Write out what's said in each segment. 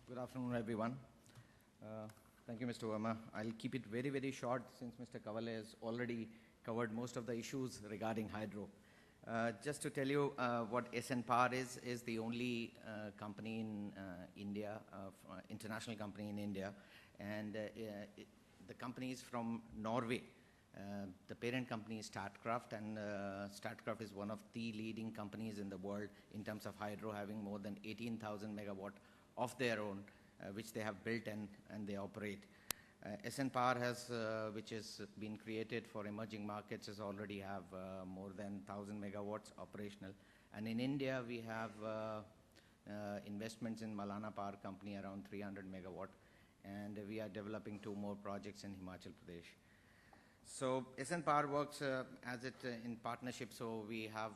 Good afternoon, everyone. Thank you, Mr. Verma. I'll keep it very, very short since Mr. Kavale has already covered most of the issues regarding hydro. Just to tell you what SN Power is the only company in India, international company in India, and the company is from Norway. The parent company is Statkraft, and Statkraft is one of the leading companies in the world in terms of hydro, having more than 18,000 megawatt of their own, which they have built and they operate. SN Power has, which has been created for emerging markets, has already have more than 1,000 megawatts operational. And in India, we have investments in Malana Power Company around 300 megawatt, and we are developing 2 more projects in Himachal Pradesh. So SN Power works as it in partnership. So we have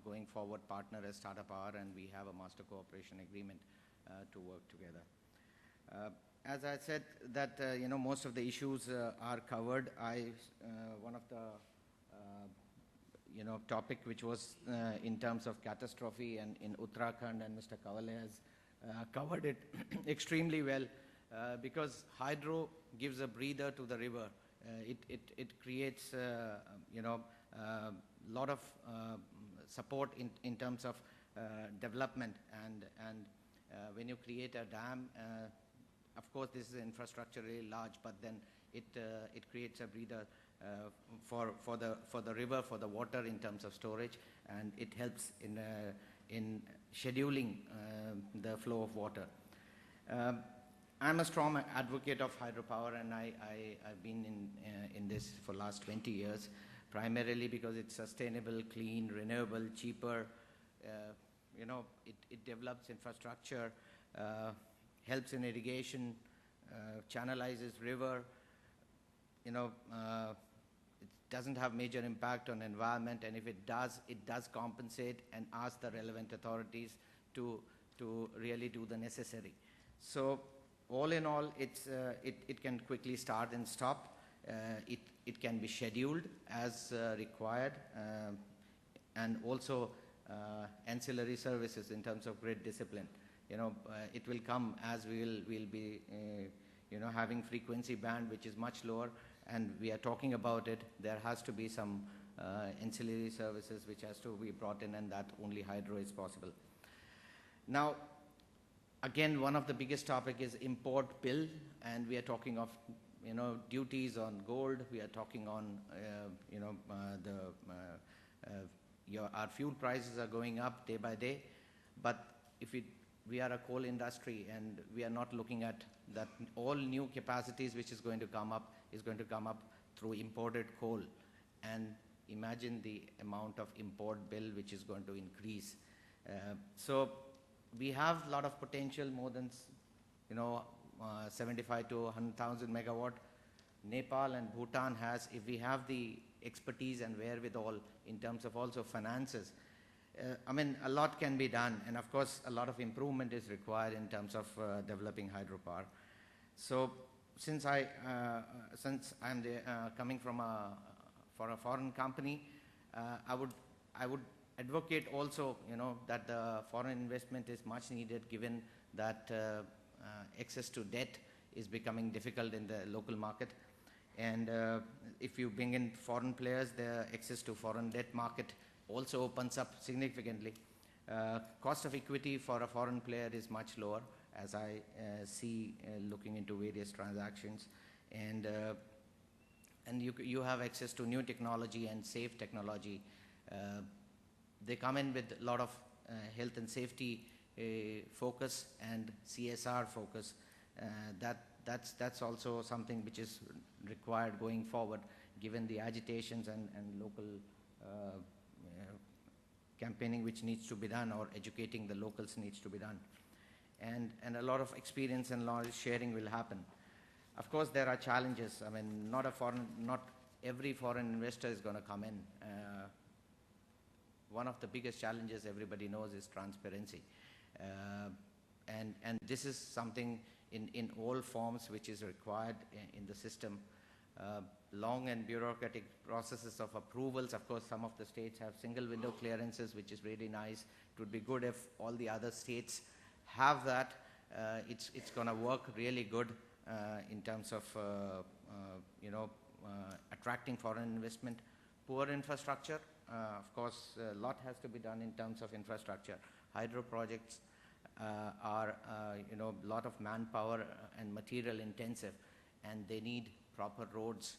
going forward partner as Tata Power, and we have a master cooperation agreement to work together. As I said that most of the issues are covered. One of the topic which was in terms of catastrophe and in Uttarakhand, and Mr. Kavale has covered it extremely well because hydro gives a breather to the river. It creates lot of support in terms of development, and when you create a dam, of course this is infrastructure really large, but then it creates a breather for the river, for the water in terms of storage, and it helps in scheduling the flow of water. I'm a strong advocate of hydropower, and I've been in this for last 20 years, primarily because it's sustainable, clean, renewable, cheaper. It develops infrastructure, helps in irrigation, channelizes river. It doesn't have major impact on environment, and if it does compensate and ask the relevant authorities to really do the necessary. So all in all, it can quickly start and stop. It can be scheduled as required, and also ancillary services in terms of grid discipline. It will come as we'll be having frequency band which is much lower, and we are talking about it. There has to be some ancillary services which has to be brought in, and that only hydro is possible. Now, again, one of the biggest topic is import bill, and we are talking of duties on gold. We are talking on our fuel prices are going up day by day. But if we are a coal industry, and we are not looking at that all new capacities which is going to come up through imported coal, and imagine the amount of import bill which is going to increase. So we have a lot of potential, more than 75 to 100,000 megawatt. Nepal and Bhutan has, if we have the expertise and wherewithal in terms of also finances, a lot can be done, and of course a lot of improvement is required in terms of developing hydropower. So since I'm coming from for a foreign company, I would advocate also that the foreign investment is much needed, given that access to debt is becoming difficult in the local market. And if you bring in foreign players, the access to foreign debt market also opens up significantly. Cost of equity for a foreign player is much lower, as I see looking into various transactions, and you have access to new technology and safe technology. They come in with a lot of health and safety focus and CSR focus. That's also something which is required going forward, given the agitations and local campaigning which needs to be done, or educating the locals needs to be done. And a lot of experience and knowledge sharing will happen. Of course, there are challenges. Not every foreign investor is going to come in. One of the biggest challenges everybody knows is transparency. And this is something in all forms which is required in the system. Long and bureaucratic processes of approvals. Of course, some of the states have single window clearances, which is really nice. It would be good if all the other states have that. it's going to work really good in terms of attracting foreign investment. Poor infrastructure, of course, a lot has to be done in terms of infrastructure. Hydro projects are a lot of manpower and material intensive, and they need proper roads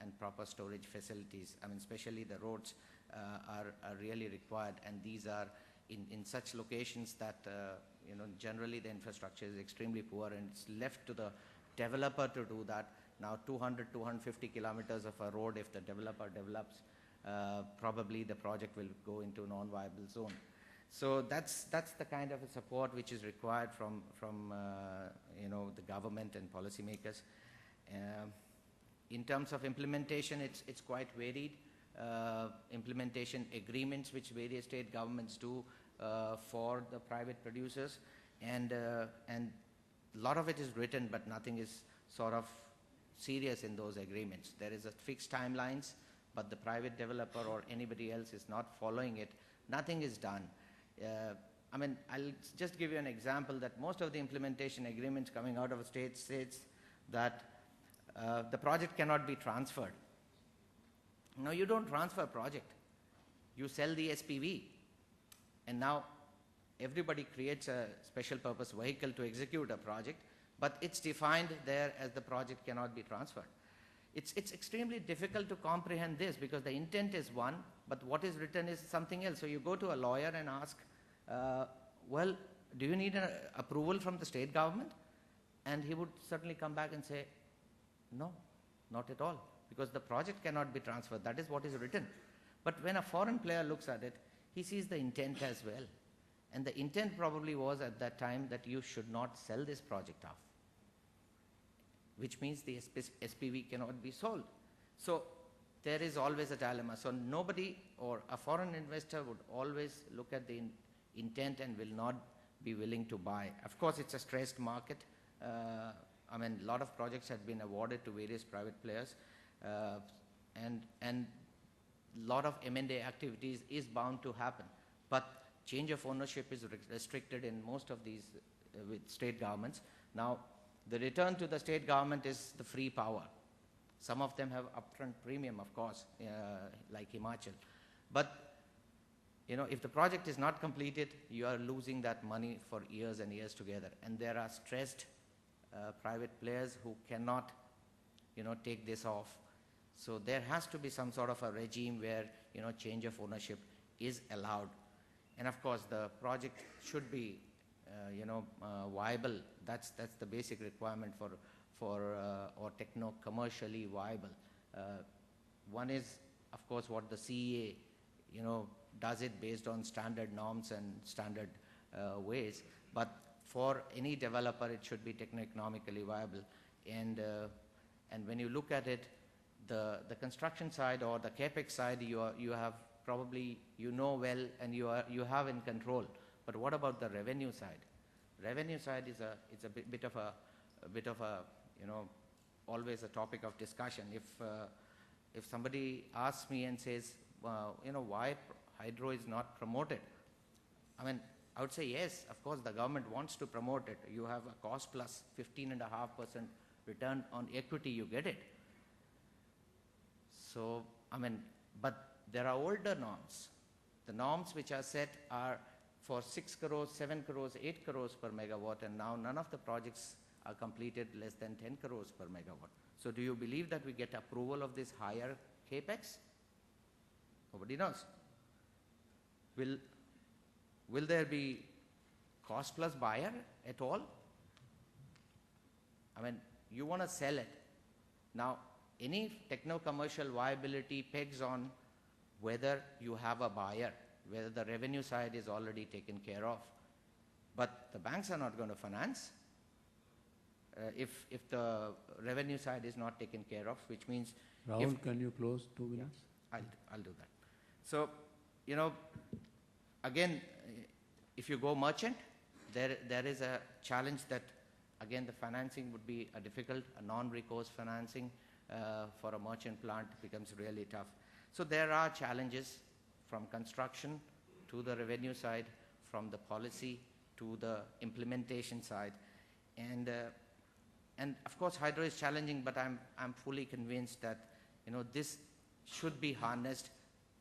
and proper storage facilities. I mean, especially the roads are really required, and these are in such locations that generally the infrastructure is extremely poor, and it's left to the developer to do that. Now 250 kilometers of a road, if the developer develops, probably the project will go into non-viable zone. So that's the kind of a support which is required from the government and policymakers. In terms of implementation, it's quite varied. Implementation agreements which various state governments do for the private producers, and a lot of it is written, but nothing is sort of serious in those agreements. There is a fixed timelines, but the private developer or anybody else is not following it. Nothing is done. I mean, I'll just give you an example that most of the implementation agreements coming out of a state states that the project cannot be transferred. No, you don't transfer a project. You sell the SPV. And now everybody creates a special purpose vehicle to execute a project, but it's defined there as the project cannot be transferred. It's extremely difficult to comprehend this because the intent is one, but what is written is something else. So you go to a lawyer and ask, well, do you need an approval from the state government? And he would certainly come back and say, no, not at all, because the project cannot be transferred. That is what is written. But when a foreign player looks at it, he sees the intent as well. And the intent probably was at that time that you should not sell this project off, which means the SPV cannot be sold. So there is always a dilemma. So nobody or a foreign investor would always look at the intent and will not be willing to buy. Of course, it's a stressed market. I mean, a lot of projects have been awarded to various private players, and a lot of M&A activities is bound to happen. But change of ownership is restricted in most of these with state governments. Now, the return to the state government is the free power. Some of them have upfront premium, of course, like Himachal. But if the project is not completed, you are losing that money for years and years together. And there are stressed private players who cannot, take this off. So there has to be some sort of a regime where, change of ownership is allowed. And of course, the project should be, viable. That's the basic requirement or techno-commercially viable. One is, of course, what the CEA, does it based on standard norms and standard ways. But for any developer, it should be techno-economically viable. And when you look at it, the construction side or the capex side, you have probably well and you have in control. But what about the revenue side? Revenue side is a bit of a always a topic of discussion. If somebody asks me and says, why hydro is not promoted? I mean, I would say yes, of course the government wants to promote it. You have a cost plus 15.5% return on equity, you get it. So, I mean, but there are older norms. The norms which are set are for 6 crores, 7 crores, 8 crores per megawatt, and now none of the projects are completed less than 10 crores per megawatt. So do you believe that we get approval of this higher capex? Nobody knows. Will there be cost plus buyer at all? I mean, you want to sell it. Now, any techno-commercial viability pegs on whether you have a buyer, whether the revenue side is already taken care of. But the banks are not going to finance if the revenue side is not taken care of, which means... Rahul, can you close 2 minutes? Yeah, I'll do that. So, again, if you go merchant, there is a challenge that, again, the financing would be a non-recourse financing for a merchant plant becomes really tough. So there are challenges from construction to the revenue side, from the policy to the implementation side. And of course, hydro is challenging, but I'm fully convinced that, this should be harnessed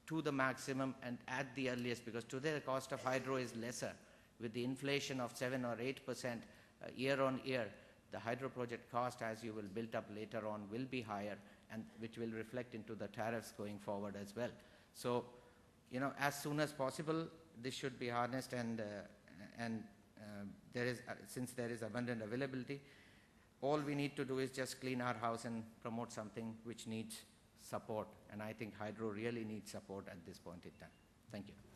to the maximum and at the earliest, because today the cost of hydro is lesser. With the inflation of 7 or 8% year on year, the hydro project cost, as you will build up later on, will be higher, and which will reflect into the tariffs going forward as well. So, as soon as possible, this should be harnessed, and since there is abundant availability, all we need to do is just clean our house and promote something which needs support. And I think hydro really needs support at this point in time. Thank you.